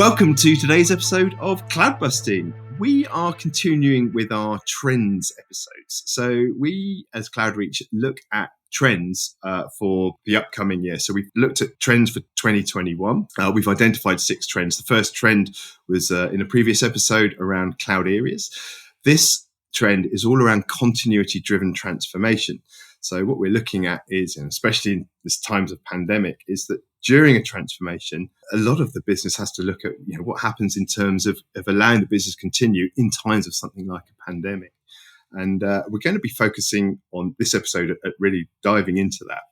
Welcome to today's episode of Cloudbusting. We are continuing with our trends episodes. So we, as CloudReach, look at trends for the upcoming year. So we've looked at trends for 2021. We've identified 6 trends. The first trend was in a previous episode around cloud areas. This trend is all around continuity-driven transformation. So what we're looking at is, and especially in this times of pandemic, is that during a transformation, a lot of the business has to look at what happens in terms of allowing the business to continue in times of something like a pandemic. And we're going to be focusing on this episode at really diving into that.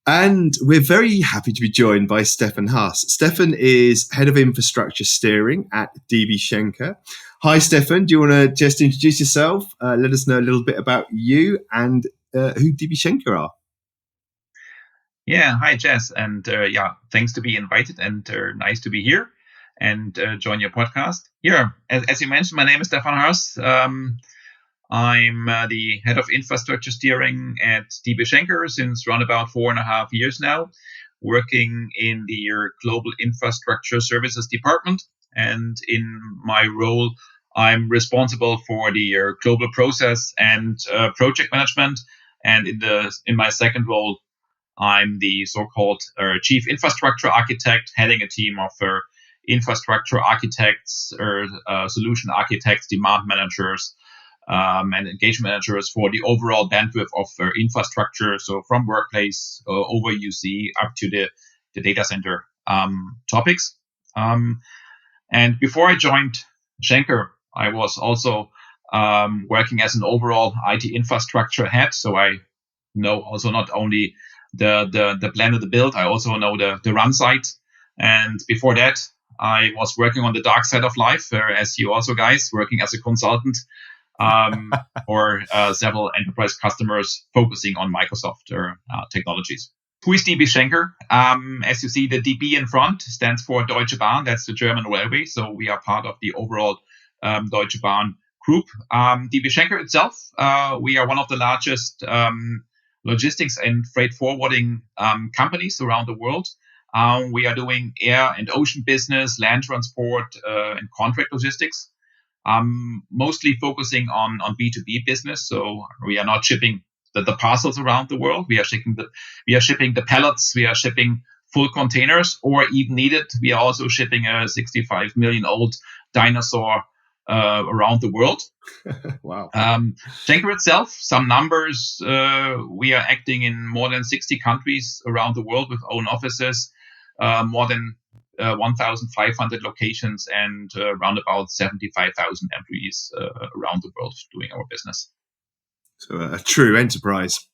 And we're very happy to be joined by Steffan Haas. Steffan is Head of Infrastructure Steering at DB Schenker. Hi, Steffan. Do you want to just introduce yourself? Let us know a little bit about you and who DB Schenker are. Yeah, hi, Jess. And thanks to be invited and nice to be here and join your podcast. Yeah, as you mentioned, my name is Steffan Haas. I'm the head of infrastructure steering at DB Schenker since around about 4.5 years now, working in the global infrastructure services department. And in my role, I'm responsible for the global process and project management. And in my second role, I'm the so-called chief infrastructure architect, heading a team of infrastructure architects or solution architects, demand managers, and engagement managers for the overall bandwidth of infrastructure. So from workplace over UC up to the data center topics. And before I joined Schenker, I was also working as an overall IT infrastructure head. So I know also not only the plan of the build, I also know the run side. And before that, I was working on the dark side of life, as you also guys, working as a consultant for several enterprise customers focusing on Microsoft technologies. Who is DB Schenker? As you see, the DB in front stands for Deutsche Bahn. That's the German railway. So we are part of the overall Deutsche Bahn group. DB Schenker itself, we are one of the largest logistics and freight forwarding companies around the world. We are doing air and ocean business, land transport, and contract logistics. Mostly focusing on B2B business. So we are not shipping the parcels around the world. We are shipping the pallets. We are shipping full containers, or even needed, we are also shipping a 65 million old dinosaur around the world. Wow. Schenker itself, some numbers, we are acting in more than 60 countries around the world with own offices, more than 1,500 locations, and around about 75,000 employees around the world doing our business. So a true enterprise.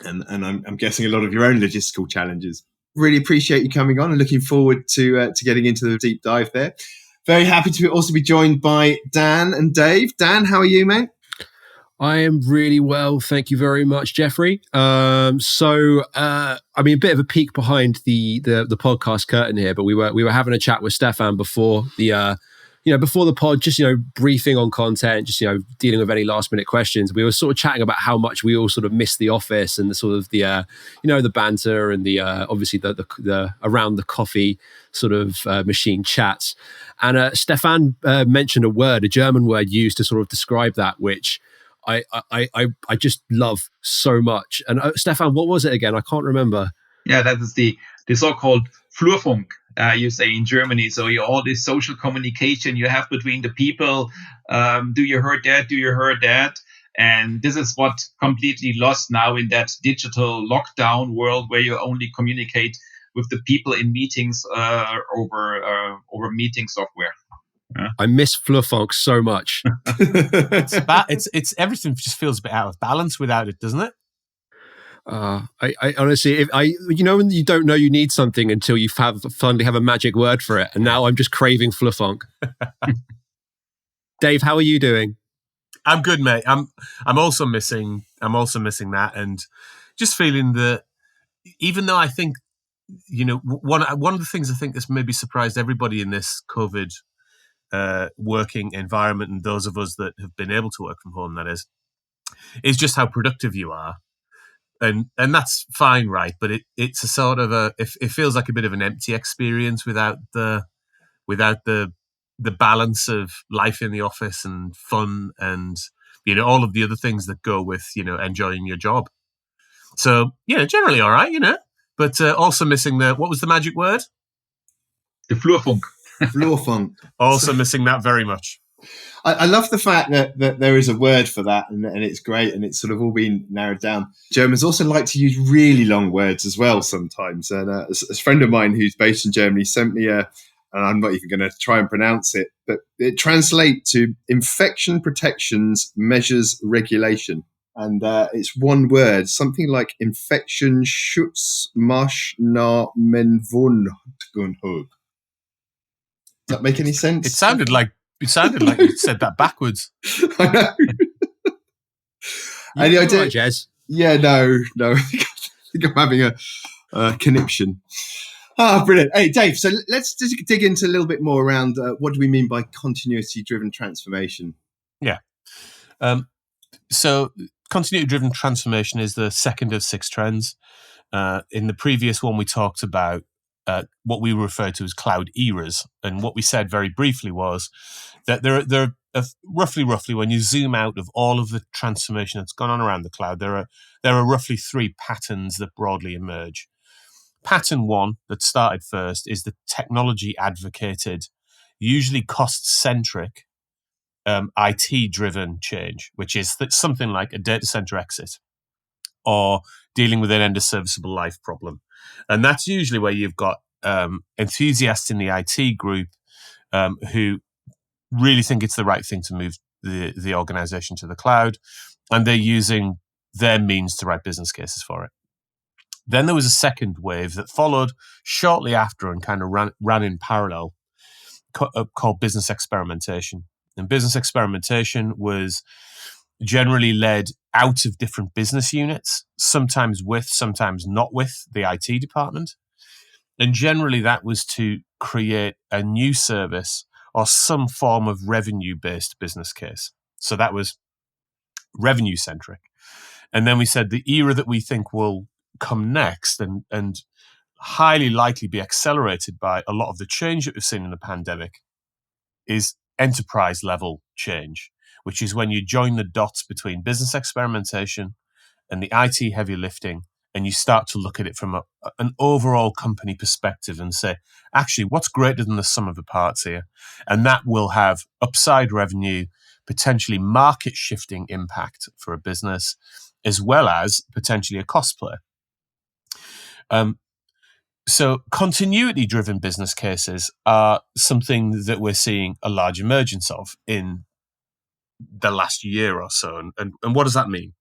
And I'm guessing a lot of your own logistical challenges. Really appreciate you coming on and looking forward to getting into the deep dive there. Very happy to also be joined by Dan and Dave. Dan, how are you, mate? I am really well, thank you very much, Jeffrey. A bit of a peek behind the podcast curtain here, but we were having a chat with Stephan before before the pod, just briefing on content, just dealing with any last minute questions. We were sort of chatting about how much we all sort of miss the office and the sort of the banter and the obviously the around the coffee sort of machine chats. And Stephan mentioned a German word used to sort of describe that, which I just love so much. And Stephan, what was it again? I can't remember. Yeah, that is the so-called Flurfunk, you say in Germany. So all this social communication you have between the people. Do you heard that? Do you heard that? And this is what completely lost now in that digital lockdown world where you only communicate with the people in meetings over meeting software. I miss Flurfunk so much. It's everything just feels a bit out of balance without it, doesn't it? I honestly, when you don't know you need something until you finally have a magic word for it, and now I'm just craving Flurfunk. Dave, how are you doing? I'm good, mate. I'm also missing that, and just feeling that even though I think one of the things I think that's maybe surprised everybody in this COVID working environment, and those of us that have been able to work from home, that is just how productive you are. And that's fine, right? But it's a sort of it feels like a bit of an empty experience without the without the balance of life in the office and fun and, all of the other things that go with, enjoying your job. So, generally all right, but also missing what was the magic word? The Flurfunk. Flurfunk. Also missing that very much. I love the fact that there is a word for that, and it's great, and it's sort of all been narrowed down. Germans also like to use really long words as well sometimes. And a friend of mine who's based in Germany sent me and I'm not even going to try and pronounce it, but it translates to infection protections measures regulation. And it's one word, something like infection Schutzmaßnahmen. Does that make any sense? It sounded like you said that backwards. I know. Any idea, Jez? Yeah, no. I think I'm having a conniption. Brilliant. Hey, Dave, so let's just dig into a little bit more around what do we mean by continuity-driven transformation? Yeah. So continuity-driven transformation is the second of 6 trends. In the previous one, we talked about what we refer to as cloud eras. And what we said very briefly was that there are roughly, when you zoom out of all of the transformation that's gone on around the cloud, there are roughly 3 patterns that broadly emerge. Pattern 1 that started first is the technology advocated, usually cost-centric, IT-driven change, which is something like a data center exit or dealing with an end-of-serviceable life problem. And that's usually where you've got enthusiasts in the IT group who really think it's the right thing to move the organization to the cloud, and they're using their means to write business cases for it. Then there was a second wave that followed shortly after and kind of ran in parallel called business experimentation. And business experimentation was generally led out of different business units, sometimes with, sometimes not with the IT department. And generally that was to create a new service or some form of revenue-based business case. So that was revenue-centric. And then we said the era that we think will come next and highly likely be accelerated by a lot of the change that we've seen in the pandemic is enterprise-level change, which is when you join the dots between business experimentation and the IT heavy lifting, and you start to look at it from an overall company perspective and say, actually, what's greater than the sum of the parts here? And that will have upside revenue, potentially market shifting impact for a business, as well as potentially a cost play. So continuity-driven business cases are something that we're seeing a large emergence of in the last year or so. And what does that mean?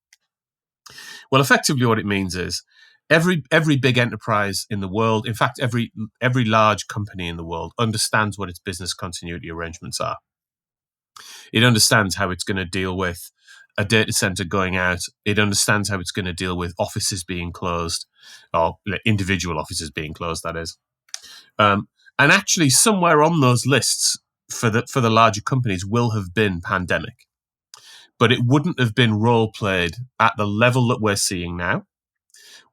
Well, effectively what it means is every big enterprise in the world, in fact, every large company in the world understands what its business continuity arrangements are. It understands how it's going to deal with a data center going out. It understands how it's going to deal with offices being closed, or individual offices being closed, that is. And actually, somewhere on those lists for the larger companies will have been pandemic. But it wouldn't have been role-played at the level that we're seeing now,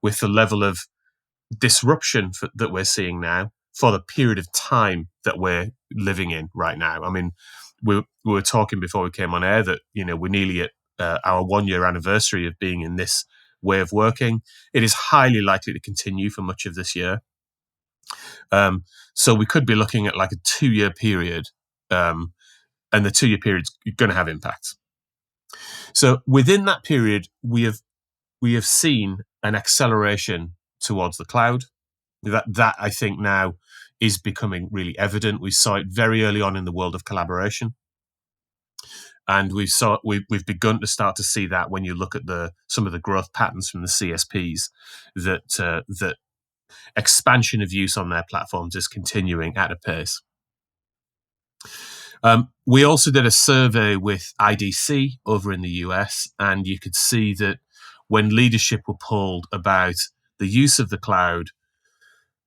with the level of disruption that we're seeing now for the period of time that we're living in right now. I mean, we were talking before we came on air that, we're nearly at our 1-year anniversary of being in this way of working. It is highly likely to continue for much of this year. So we could be looking at like a 2-year period, and the 2-year period's going to have impacts. So within that period, we have seen an acceleration towards the cloud. That I think now is becoming really evident. We saw it very early on in the world of collaboration. And we've begun to start to see that when you look at some of the growth patterns from the CSPs, that expansion of use on their platforms is continuing at a pace. We also did a survey with IDC over in the US, and you could see that when leadership were polled about the use of the cloud,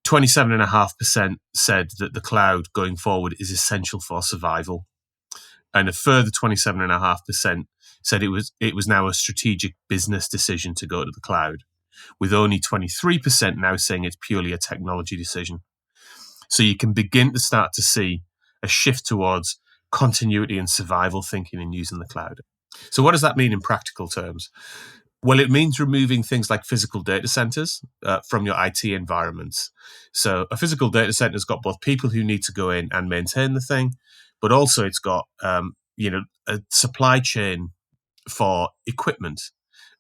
27.5% said that the cloud going forward is essential for survival. And a further 27.5% said it was now a strategic business decision to go to the cloud, with only 23% now saying it's purely a technology decision. So you can begin to start to see a shift towards continuity and survival thinking and using the cloud. So what does that mean in practical terms? Well, it means removing things like physical data centers from your IT environments. So a physical data center has got both people who need to go in and maintain the thing, but also it's got a supply chain for equipment.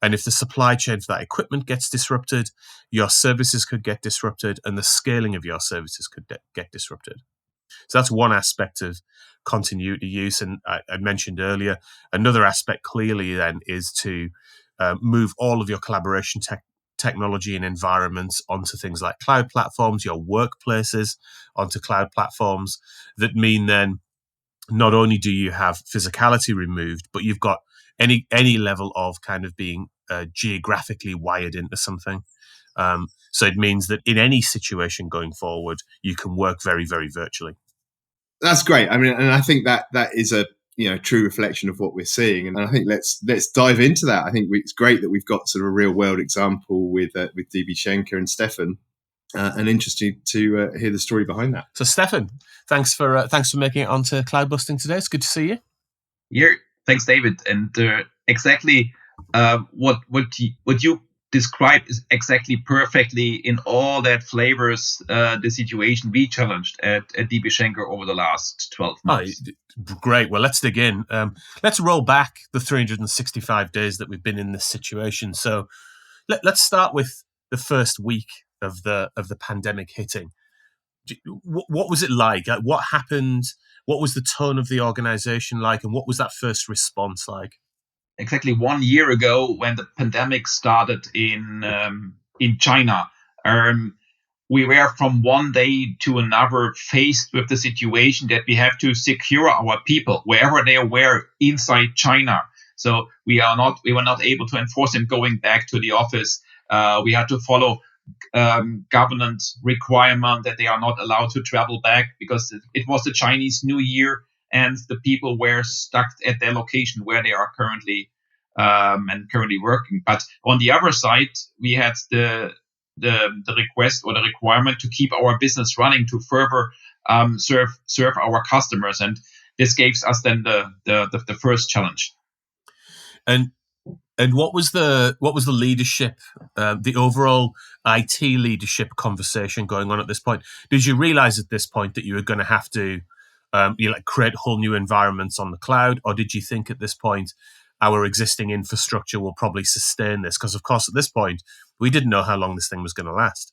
And if the supply chain for that equipment gets disrupted, your services could get disrupted, and the scaling of your services could get disrupted. So that's one aspect of continuity use. And I mentioned earlier, another aspect clearly then is to move all of your collaboration technology and environments onto things like cloud platforms, your workplaces onto cloud platforms that mean then not only do you have physicality removed, but you've got any level of kind of being geographically wired into something. So it means that in any situation going forward, you can work very, very virtually. That's great. I mean, and I think that is a true reflection of what we're seeing. And I think let's dive into that. I think it's great that we've got sort of a real world example with DB Schenker and Stephan, and interesting to hear the story behind that. So Stephan, thanks for making it onto Cloudbusting today. It's good to see you. Yeah, thanks, David. And exactly what you described is exactly perfectly in all that flavors the situation we challenged at DB Schenker over the last 12 months. Oh, great. Well, let's dig in. Let's roll back the 365 days that we've been in this situation. So let's start with the first week of the pandemic hitting. What was it like? What happened? What was the tone of the organization like? And what was that first response like? Exactly 1 year ago, when the pandemic started in China, we were from one day to another faced with the situation that we have to secure our people wherever they were inside China. So we were not able to enforce them going back to the office. We had to follow government requirement that they are not allowed to travel back because it was the Chinese New Year. And the people were stuck at their location where they are currently working. But on the other side, we had the request or the requirement to keep our business running to further serve our customers, and this gave us then the first challenge. And what was the leadership, the overall IT leadership conversation going on at this point? Did you realize at this point that you were going to have to create whole new environments on the cloud, or did you think at this point our existing infrastructure will probably sustain this? Because of course at this point we didn't know how long this thing was going to last.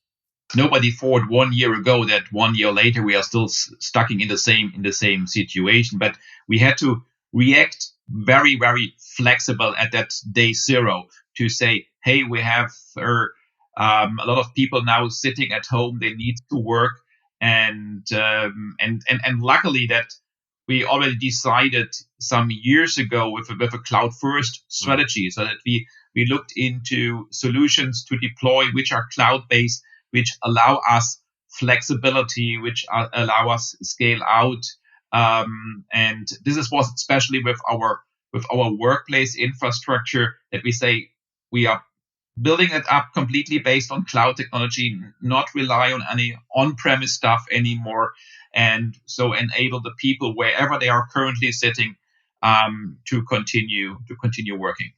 Nobody thought 1 year ago that 1 year later we are still stuck in the same situation, but we had to react very, very flexible at that day zero to say, hey, we have a lot of people now sitting at home, they need to work. And luckily that we already decided some years ago with a cloud first strategy, so that we looked into solutions to deploy which are cloud based, which allow us flexibility, which allow us scale out. And this was especially with our workplace infrastructure that we say we are building it up completely based on cloud technology, not rely on any on-premise stuff anymore, and so enable the people wherever they are currently sitting to continue working.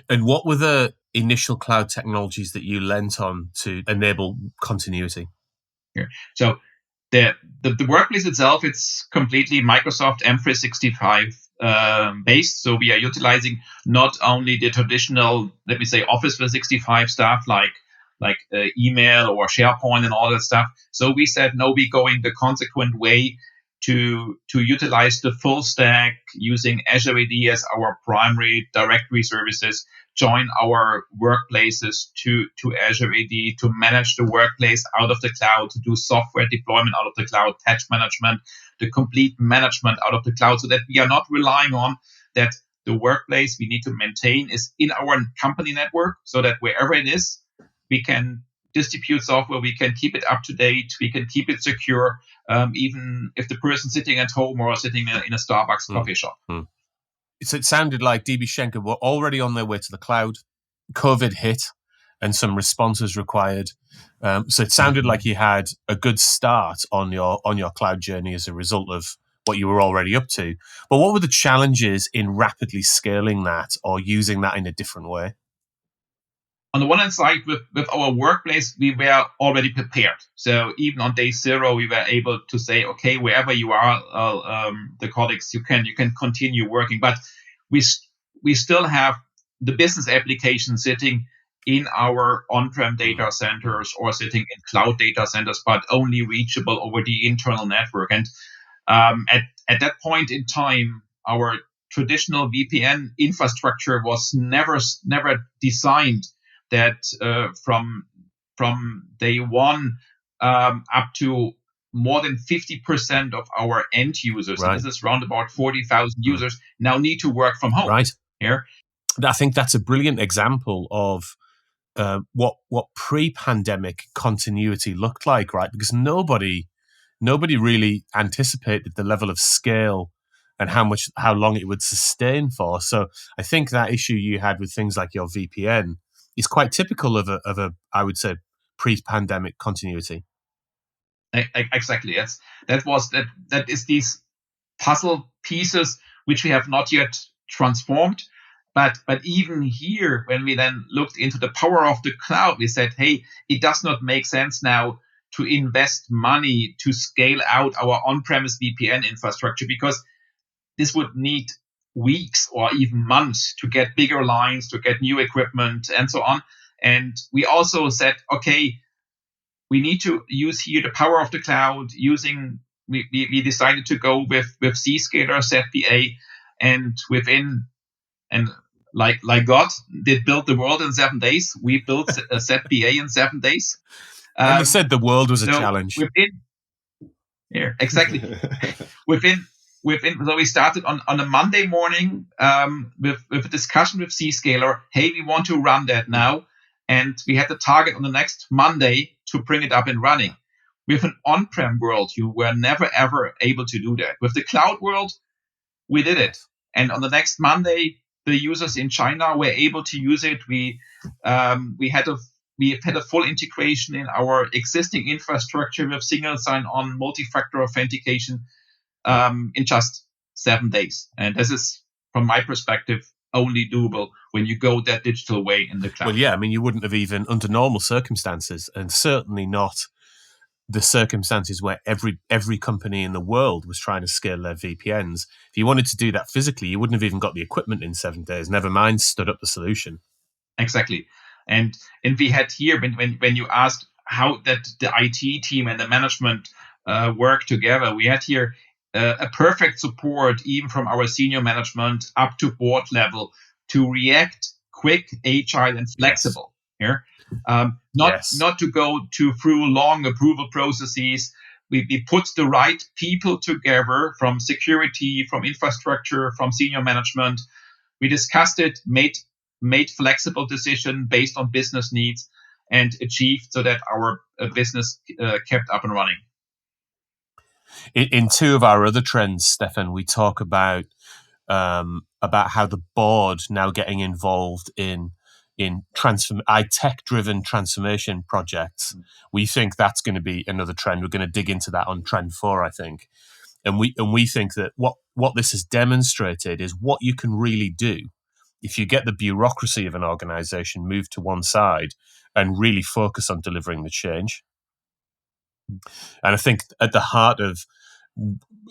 And what were the initial cloud technologies that you lent on to enable continuity? Yeah. So the workplace itself, it's completely Microsoft M365 based. So we are utilizing not only the traditional, let me say, Office 365 stuff like email or SharePoint and all that stuff. So we said, no, we're going the consequent way to utilize the full stack using Azure AD as our primary directory services, join our workplaces to Azure AD to manage the workplace out of the cloud, to do software deployment out of the cloud, patch management, the complete management out of the cloud, so that we are not relying on that the workplace we need to maintain is in our company network, so that wherever it is, we can distribute software, we can keep it up to date, we can keep it secure, even if the person's sitting at home or sitting in a Starbucks coffee shop. So it sounded like DB Schenker were already on their way to the cloud. COVID hit. and some responses required. So it sounded like you had a good start on your cloud journey as a result of what you were already up to. But what were the challenges in rapidly scaling that or using that in a different way? On the one hand side, with our workplace, we were already prepared. So even on day 0, we were able to say, okay, wherever you are, the colleagues, you can continue working. But we still have the business application sitting in our on-prem data centers or sitting in cloud data centers, but only reachable over the internal network. And at that point in time, our traditional VPN infrastructure was never designed that from day one up to more than 50% of our end users, right. This is around about 40,000 users, now need to work from home. Right. Here, I think that's a brilliant example of what pre-pandemic continuity looked like, right? Because nobody really anticipated the level of scale and how long it would sustain for. So I think that issue you had with things like your VPN is quite typical of a I would say pre-pandemic continuity. Exactly. That is these puzzle pieces which we have not yet transformed. But even here, when we then looked into the power of the cloud, we said, hey, it does not make sense now to invest money to scale out our on-premise VPN infrastructure, because this would need weeks or even months to get bigger lines, to get new equipment, and so on. And we also said, okay, we need to use here the power of the cloud. We decided to go with Zscaler, ZPA, and like God did build the world in 7 days, we built a ZPA in 7 days. And they said the world was a challenge. Exactly. So we started on a Monday morning with a discussion with Zscaler. Hey, we want to run that now. And we had the target on the next Monday to bring it up and running. With an on-prem world, you were never, ever able to do that. With the cloud world, we did it. And on the next Monday, the users in China were able to use it. We had a full integration in our existing infrastructure with single sign-on, multi-factor authentication in just 7 days. And this is, from my perspective, only doable when you go that digital way in the cloud. Well, yeah, I mean, you wouldn't have even, under normal circumstances, and certainly not the circumstances where every company in the world was trying to scale their VPNs. If you wanted to do that physically, you wouldn't have even got the equipment in 7 days, never mind stood up the solution. Exactly. And we had here, when you asked how that the IT team and the management work together, we had here a perfect support, even from our senior management up to board level, to react quick, agile, and flexible. Yes. Here, not to go through long approval processes. We put the right people together from security, from infrastructure, from senior management. We discussed it, made flexible decision based on business needs, and achieved so that our business kept up and running. In 2 of our other trends, Stephan, we talk about how the board now getting involved in tech-driven transformation projects. We think that's going to be another trend. We're going to dig into that on Trend 4, I think. And we think that what this has demonstrated is what you can really do if you get the bureaucracy of an organization moved to one side and really focus on delivering the change. And I think at the heart of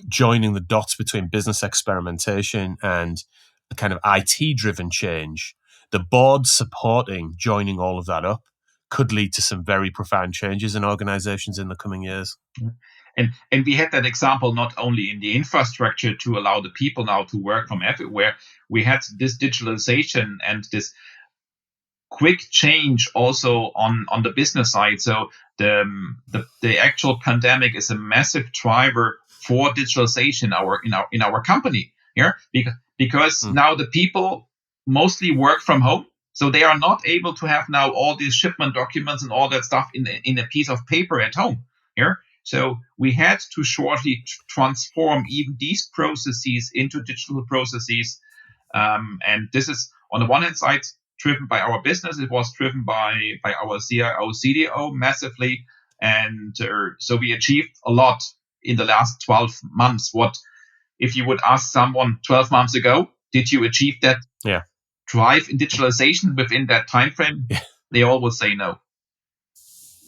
joining the dots between business experimentation and a kind of IT-driven change, the board supporting joining all of that up could lead to some very profound changes in organizations in the coming years. And we had that example not only in the infrastructure to allow the people now to work from everywhere. We had this digitalization and this quick change also on the business side. So the actual pandemic is a massive driver for digitalization in our company here, because now the people mostly work from home, so they are not able to have now all these shipment documents and all that stuff in a piece of paper at home here. So we had to shortly transform even these processes into digital processes, and this is on the one hand side driven by our business. It was driven by our CIO, CDO massively. And so we achieved a lot in the last 12 months. What if you would ask someone 12 months ago, did you achieve that drive in digitalization within that time frame? Yeah. They all would say no.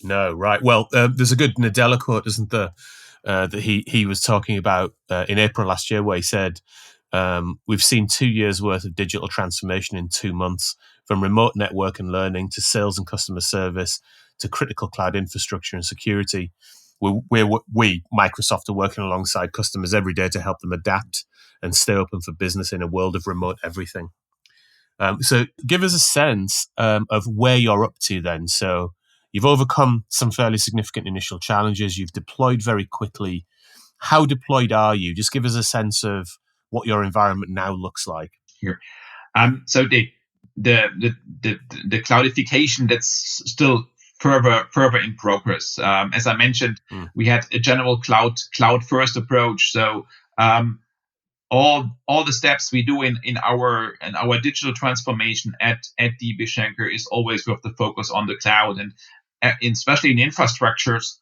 No, right. Well, there's a good Nadella quote, isn't there, that he was talking about in April last year, where he said, we've seen 2 years worth of digital transformation in 2 months, from remote network and learning to sales and customer service to critical cloud infrastructure and security. We, Microsoft, are working alongside customers every day to help them adapt and stay open for business in a world of remote everything. So give us a sense of where you're up to then. So you've overcome some fairly significant initial challenges. You've deployed very quickly. How deployed are you? Just give us a sense of what your environment now looks like. Here, so the cloudification, that's still further in progress. As I mentioned, we had a general cloud first approach. So all the steps we do in our digital transformation at DB Schenker is always with the focus on the cloud, and especially in infrastructures.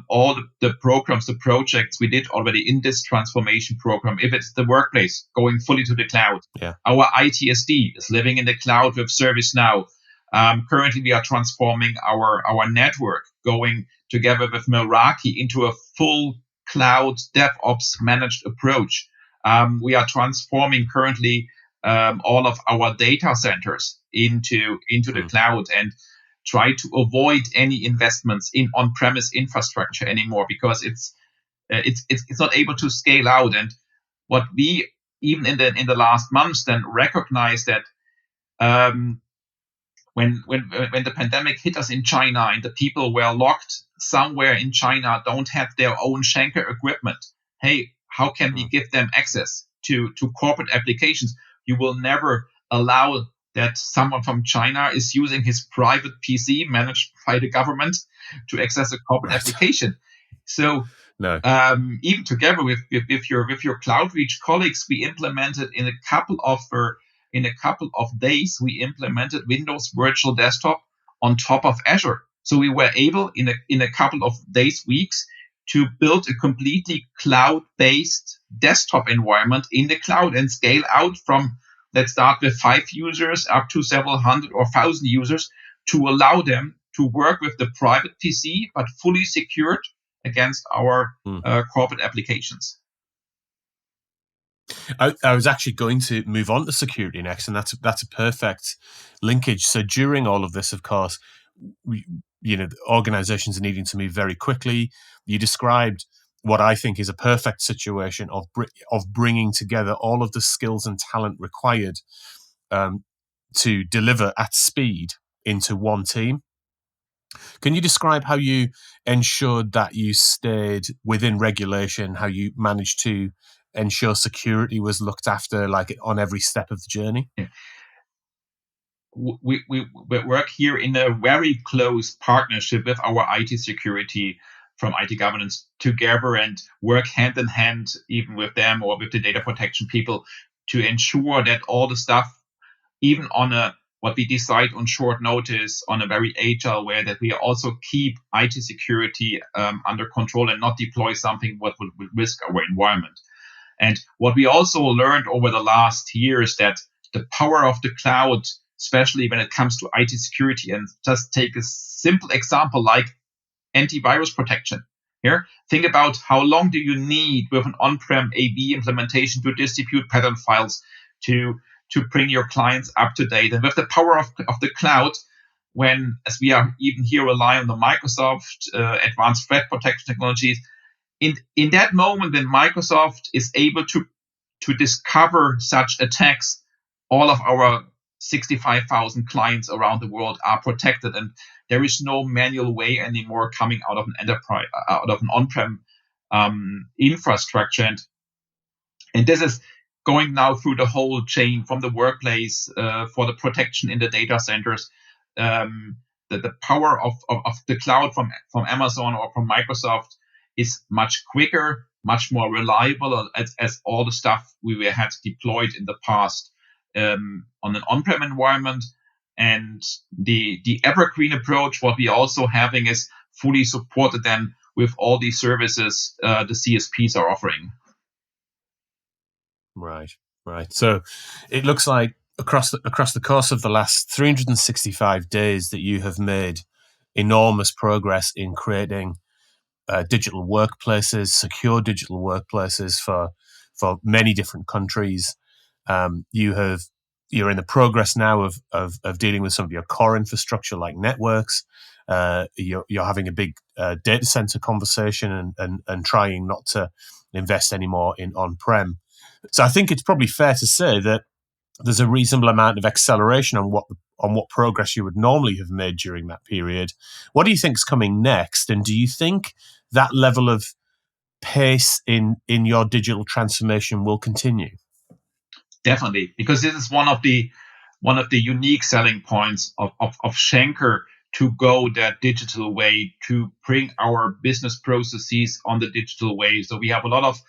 All the programs, the projects we did already in this transformation program, if it's the workplace going fully to the cloud, our ITSD is living in the cloud with ServiceNow. Currently, we are transforming our network, going together with Meraki into a full cloud DevOps managed approach. We are transforming currently all of our data centers into the cloud, and try to avoid any investments in on-premise infrastructure anymore, because it's not able to scale out. And what we even in the last months then recognize that when the pandemic hit us in China and the people were locked somewhere in China, don't have their own Schenker equipment. Hey, how can we give them access to corporate applications? You will never allow that someone from China is using his private PC managed by the government to access a corporate application. So even together with your CloudReach colleagues, we implemented in a couple of days, we implemented Windows Virtual Desktop on top of Azure. So we were able in a couple of days, weeks, to build a completely cloud-based desktop environment in the cloud and scale out from, let's start with 5 users up to several hundred or 1,000 users, to allow them to work with the private PC, but fully secured against our corporate applications. I was actually going to move on to security next, and that's a perfect linkage. So during all of this, of course, organizations are needing to move very quickly. You described what I think is a perfect situation of bringing together all of the skills and talent required to deliver at speed into one team. Can you describe how you ensured that you stayed within regulation, how you managed to ensure security was looked after, like on every step of the journey? Yeah. We work here in a very close partnership with our IT security from IT governance together, and work hand in hand even with them or with the data protection people to ensure that all the stuff, even on what we decide on short notice, on a very agile way, that we also keep IT security under control and not deploy something what would risk our environment. And what we also learned over the last year is that the power of the cloud, especially when it comes to IT security, and just take a simple example like antivirus protection. Here, think about how long do you need with an on-prem AV implementation to distribute pattern files to bring your clients up to date. And with the power of the cloud, when, as we are even here rely on the Microsoft advanced threat protection technologies, in that moment when Microsoft is able to discover such attacks, all of our 65,000 clients around the world are protected, and there is no manual way anymore coming out of an enterprise, out of an on-prem infrastructure. And this is going now through the whole chain from the workplace for the protection in the data centers. The power of the cloud from Amazon or from Microsoft is much quicker, much more reliable as all the stuff we had deployed in the past on an on-prem environment. And the evergreen approach, what we also having is fully supported then with all these services the CSPs are offering. Right. So it looks like across the course of the last 365 days that you have made enormous progress in creating digital workplaces, secure digital workplaces for many different countries. You're in the progress now of dealing with some of your core infrastructure like networks. You're having a big data center conversation and trying not to invest anymore in on-prem. So I think it's probably fair to say that there's a reasonable amount of acceleration on what progress you would normally have made during that period. What do you think is coming next? And do you think that level of pace in your digital transformation will continue? Definitely, because this is one of the unique selling points of Schenker, to go that digital way, to bring our business processes on the digital way. So we have a lot of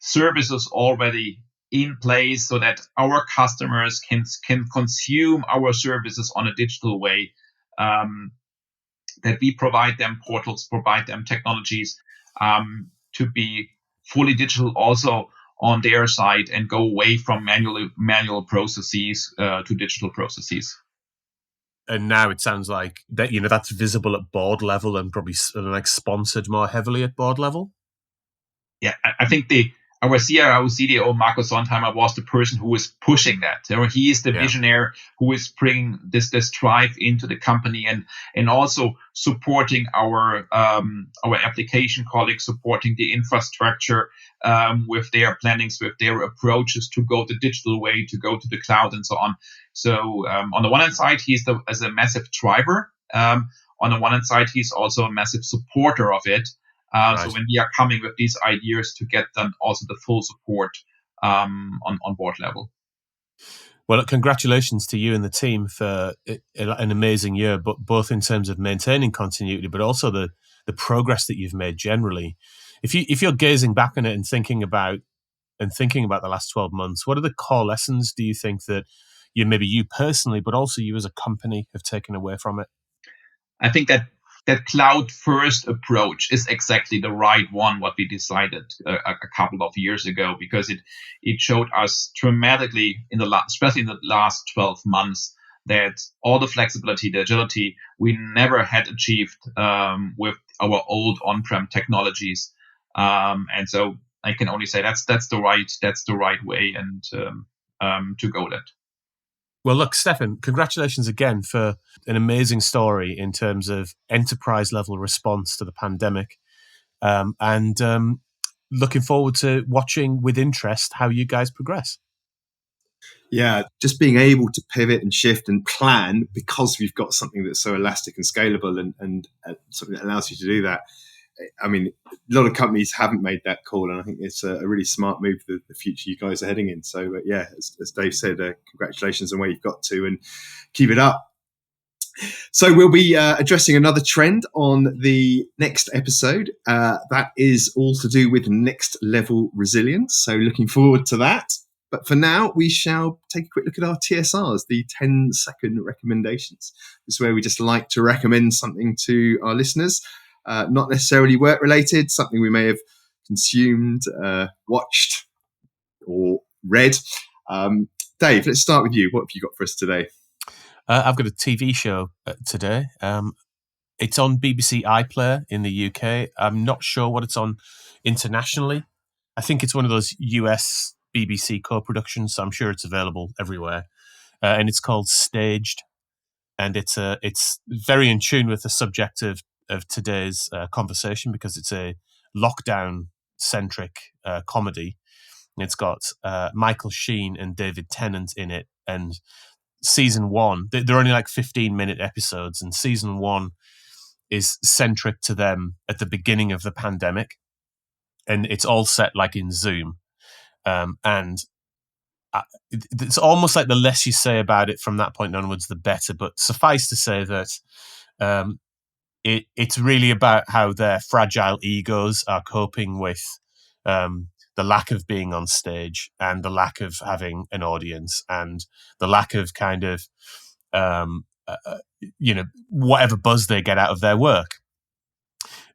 services already in place so that our customers can consume our services on a digital way, that we provide them portals, provide them technologies to be fully digital also on their side, and go away from manual processes to digital processes. And now it sounds like that that's visible at board level and probably like sponsored more heavily at board level. Yeah, I think our CIO, CDO, Marco Sontheimer, was the person who is pushing that. He is the visionary who is bringing this drive into the company, and also supporting our application colleagues, supporting the infrastructure with their plannings, with their approaches to go the digital way, to go to the cloud, and so on. So on the one hand side, he's as a massive driver. On the one hand side, he's also a massive supporter of it. Right. So when we are coming with these ideas, to get them also the full support on board level. Well, congratulations to you and the team for an amazing year, but both in terms of maintaining continuity, but also the progress that you've made generally. If you're gazing back on it and thinking about the last 12 months, what are the core lessons do you think that you personally, but also you as a company, have taken away from it? I think that cloud first approach is exactly the right one, what we decided a couple of years ago, because it showed us dramatically especially in the last 12 months, that all the flexibility, the agility we never had achieved with our old on-prem technologies. And so I can only say that's the right way, and to go that. Well, look, Stephan, congratulations again for an amazing story in terms of enterprise-level response to the pandemic, and looking forward to watching with interest how you guys progress. Yeah, just being able to pivot and shift and plan, because we've got something that's so elastic and scalable, and something that allows you to do that. I mean, a lot of companies haven't made that call, and I think it's a really smart move for the future you guys are heading in. So, yeah, as Dave said, congratulations on where you've got to, and keep it up. So we'll be addressing another trend on the next episode. That is all to do with next level resilience. So looking forward to that. But for now, we shall take a quick look at our TSRs, the 10-second recommendations. This is where we just like to recommend something to our listeners. Not necessarily work-related, something we may have consumed, watched, or read. Dave, let's start with you. What have you got for us today? I've got a TV show today. It's on BBC iPlayer in the UK. I'm not sure what it's on internationally. I think it's one of those US BBC co-productions, so I'm sure it's available everywhere. And it's called Staged. And it's very in tune with the subject of today's conversation, because it's a lockdown-centric comedy. And it's got Michael Sheen and David Tennant in it. And season one, they're only like 15-minute episodes, and season one is centric to them at the beginning of the pandemic. And it's all set like in Zoom. And it's almost like the less you say about it from that point onwards, the better. But suffice to say that it's really about how their fragile egos are coping with the lack of being on stage, and the lack of having an audience, and the lack of kind of whatever buzz they get out of their work.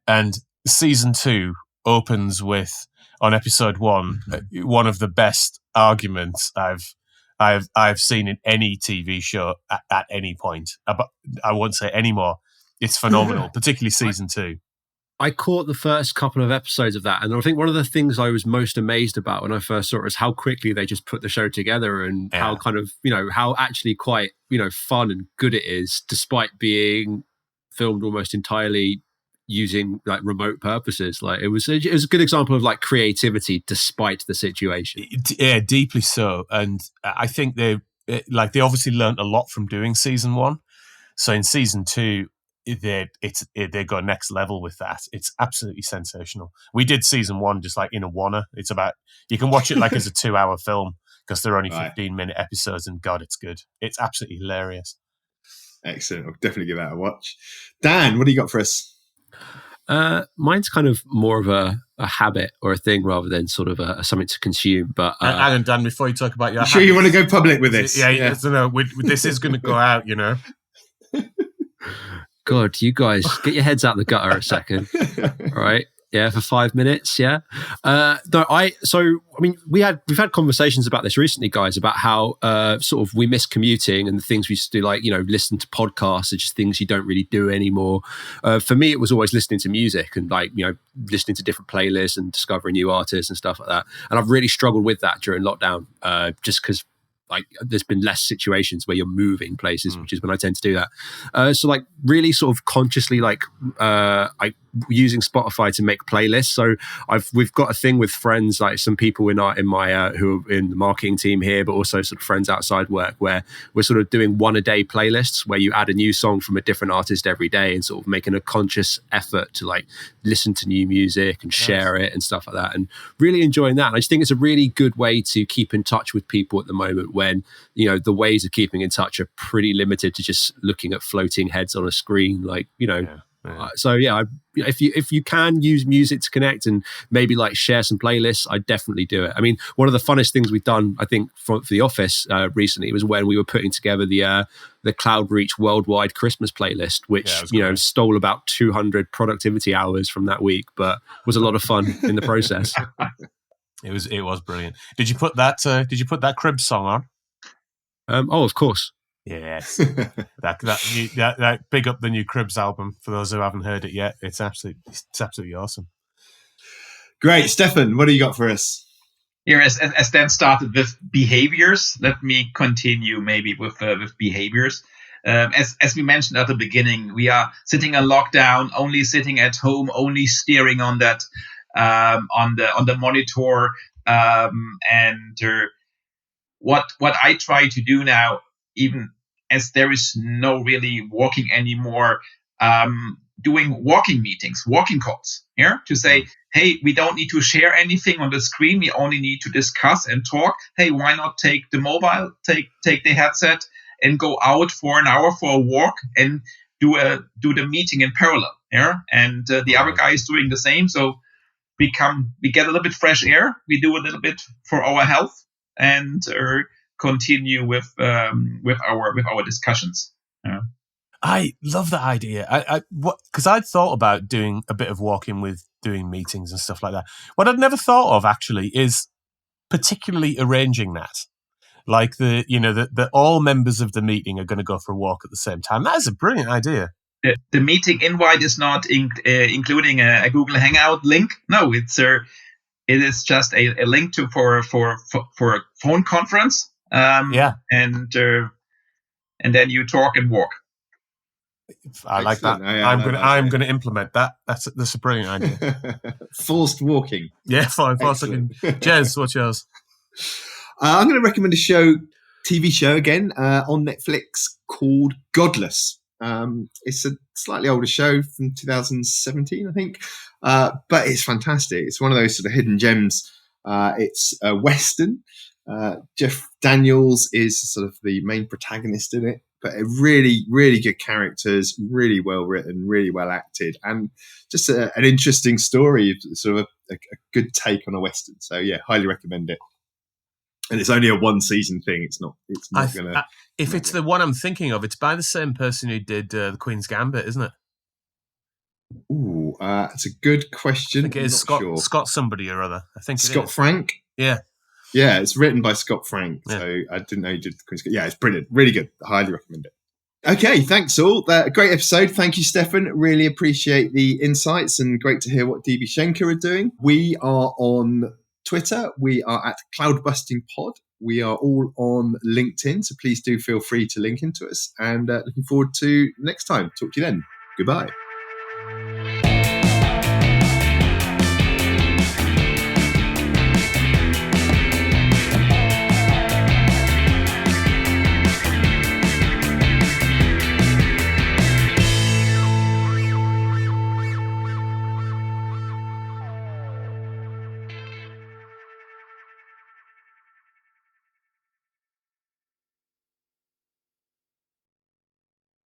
And season 2 opens with, on episode 1, one of the best arguments I've seen in any TV show at any point. I won't say any more. It's phenomenal, particularly season 2. I caught the first couple of episodes of that, and I think one of the things I was most amazed about when I first saw it was how quickly they just put the show together, and how kind of, how actually quite, fun and good it is, despite being filmed almost entirely using like remote purposes. Like it was a good example of like creativity despite the situation. Yeah, deeply so. And I think they obviously learned a lot from doing season 1. So in season 2, they go next level with that. It's absolutely sensational. We did season 1 just like in a wanna. It's about, you can watch it like as a 2-hour film because they're only 15-minute episodes, and God, it's good. It's absolutely hilarious. Excellent. I'll definitely give that a watch. Dan, what do you got for us? Mine's kind of more of a habit or a thing rather than sort of something to consume. But hang on, Dan, before you talk about your sure you want to go public with this? Yeah. No, this is going to go out, God, you guys, get your heads out the gutter a second. All right. Yeah, for 5 minutes. Yeah. We've had conversations about this recently, guys, about how sort of we miss commuting and the things we used to do, like, listen to podcasts are just things you don't really do anymore. For me, it was always listening to music and listening to different playlists and discovering new artists and stuff like that. And I've really struggled with that during lockdown, just because there's been less situations where you're moving places, which is when I tend to do that. So really sort of consciously using Spotify to make playlists. So we've got a thing with friends, like some people in my who are in the marketing team here, but also sort of friends outside work, where we're sort of doing 1-a-day playlists where you add a new song from a different artist every day and sort of making a conscious effort to listen to new music and share it and stuff like that, and really enjoying that. And I just think it's a really good way to keep in touch with people at the moment when, the ways of keeping in touch are pretty limited to just looking at floating heads on a screen, So if you can use music to connect and maybe share some playlists, I definitely do it. I mean, one of the funnest things we've done, I think, for the office recently was when we were putting together the Cloudreach worldwide Christmas playlist, which stole about 200 productivity hours from that week, but was a lot of fun in the process. It was brilliant. Did you put that Cribs song on? Of course. Yes, that big up the new Cribs album for those who haven't heard it yet. It's absolutely awesome. Great, Stephan, what do you got for us? Here, as Dan started with behaviors, let me continue maybe with behaviors. As we mentioned at the beginning, we are sitting in lockdown, only sitting at home, only staring on that on the monitor, and what I try to do now, even as there is no really walking anymore, doing walking meetings, walking calls here to say, hey, we don't need to share anything on the screen. We only need to discuss and talk. Hey, why not take the mobile, take the headset and go out for an hour for a walk and do the meeting in parallel here. And the other guy is doing the same. So we get a little bit fresh air. We do a little bit for our health and continue with our discussions. Yeah. I love that idea. Because I'd thought about doing a bit of walking with doing meetings and stuff like that. What I'd never thought of actually is particularly arranging that, that all members of the meeting are going to go for a walk at the same time. That is a brilliant idea. The meeting invite is not including a Google Hangout link. No, it is just a link for a phone conference. And then you talk and walk. I like that. I'm going to implement that. That's a brilliant idea. Forced walking. Yeah, fine. Jez, what's yours? I'm going to recommend a TV show again on Netflix called Godless. It's a slightly older show from 2017, I think, but it's fantastic. It's one of those sort of hidden gems. It's a Western. Jeff Daniels is sort of the main protagonist in it, but really, really good characters, really well written, really well acted, and just an interesting story, sort of a good take on a Western. So yeah, highly recommend it. And it's only a 1-season thing. It's not going to. If it's the one I'm thinking of, it's by the same person who did the Queen's Gambit, isn't it? Ooh, it's a good question. I think it is Scott somebody or other. I think Scott Frank. Yeah. Yeah, it's written by Scott Frank. Yeah. So I didn't know you did the Queen's Gambit. Yeah, it's brilliant. Really good. I highly recommend it. Okay, thanks all. Great episode. Thank you, Stephan. Really appreciate the insights and great to hear what DB Schenker are doing. We are on Twitter. We are at Cloudbusting Pod. We are all on LinkedIn, so please do feel free to link into us. And looking forward to next time. Talk to you then. Goodbye.